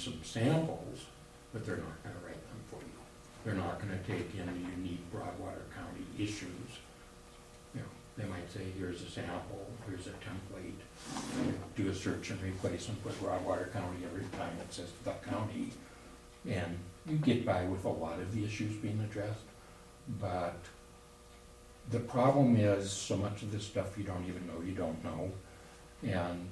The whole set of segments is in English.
some samples, but they're not gonna write them for you. They're not gonna take in the unique Broadwater County issues. You know, they might say, here's a sample, here's a template, do a search and replace and put Broadwater County every time it says the county. And you get by with a lot of the issues being addressed, but the problem is, so much of this stuff you don't even know you don't know. And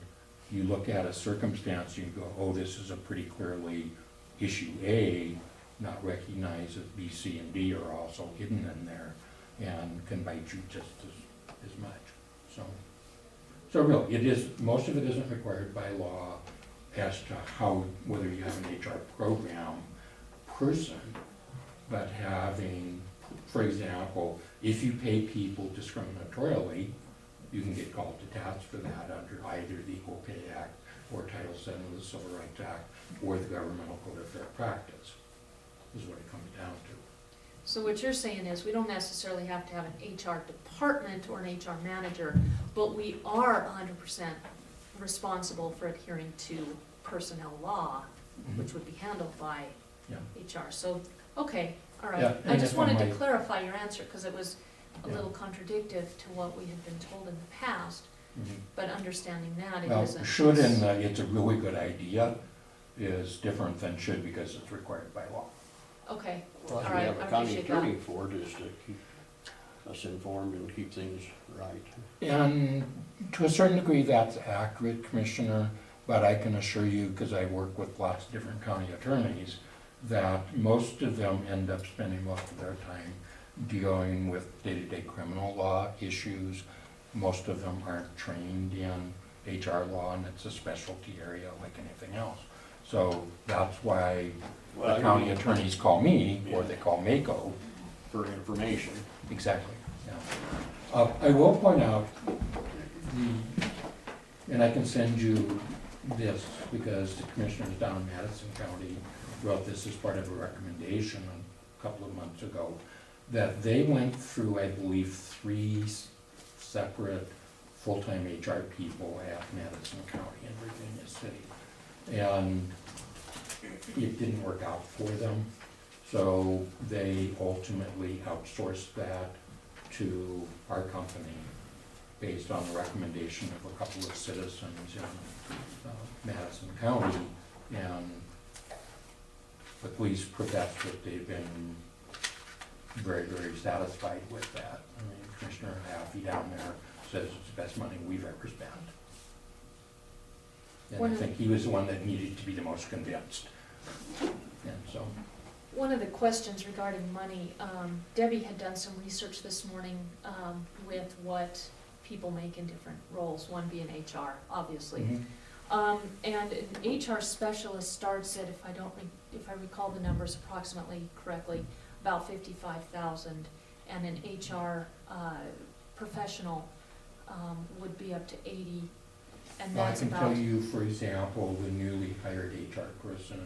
you look at a circumstance and you go, oh, this is a pretty clearly issue A, not recognized as B, C, and D are also hidden in there and can bite you just as much. So really, it is, most of it isn't required by law as to how, whether you have an HR program person, but having, for example, if you pay people discriminatorily, you can get called to task for that under either the Equal Pay Act or Title VII of the Civil Rights Act or the Governmental Code of Fair Practice, is what it comes down to. So what you're saying is, we don't necessarily have to have an HR department or an HR manager, but we are 100% responsible for adhering to personnel law, which would be handled by Yeah. HR. So, okay, all Yeah, right. I and just if I wanted to might- clarify your answer, because it was a Yeah. little contradictory to what we had been told in the past, Mhm. but understanding that it Well, isn't. should and it's a really good idea is different than should because it's required by law. Okay, Well, all that's what right, we have I a county appreciate that. attorney for, is to keep us informed and keep things right. And to a certain degree, that's accurate, Commissioner, but I can assure you, because I work with lots of different county attorneys, that most of them end up spending most of their time dealing with day-to-day criminal law issues. Most of them aren't trained in HR law, and it's a specialty area like anything else. So that's why Well, the county attorneys call me, or Yeah. they call MACO. For information. Exactly, yeah. I will point out, and I can send you this, because the commissioners down in Madison County wrote this as part of a recommendation a couple of months ago, that they went through, I believe, 3 separate full-time HR people at Madison County in Virginia City. And it didn't work out for them, so they ultimately outsourced that to our company based on the recommendation of a couple of citizens in Madison County. And the police profess that they've been very, very satisfied with that. I mean, Commissioner Haffey down there says it's the best money we've ever spent. And I think he was the one that needed to be the most convinced. And so, One of the questions regarding money, Debbie had done some research this morning with what people make in different roles, one being HR, obviously. And an HR specialist starts at, if I recall the numbers approximately correctly, about 55,000, and an HR professional would be up to 80, and I that's can about. tell you, for example, the newly hired HR person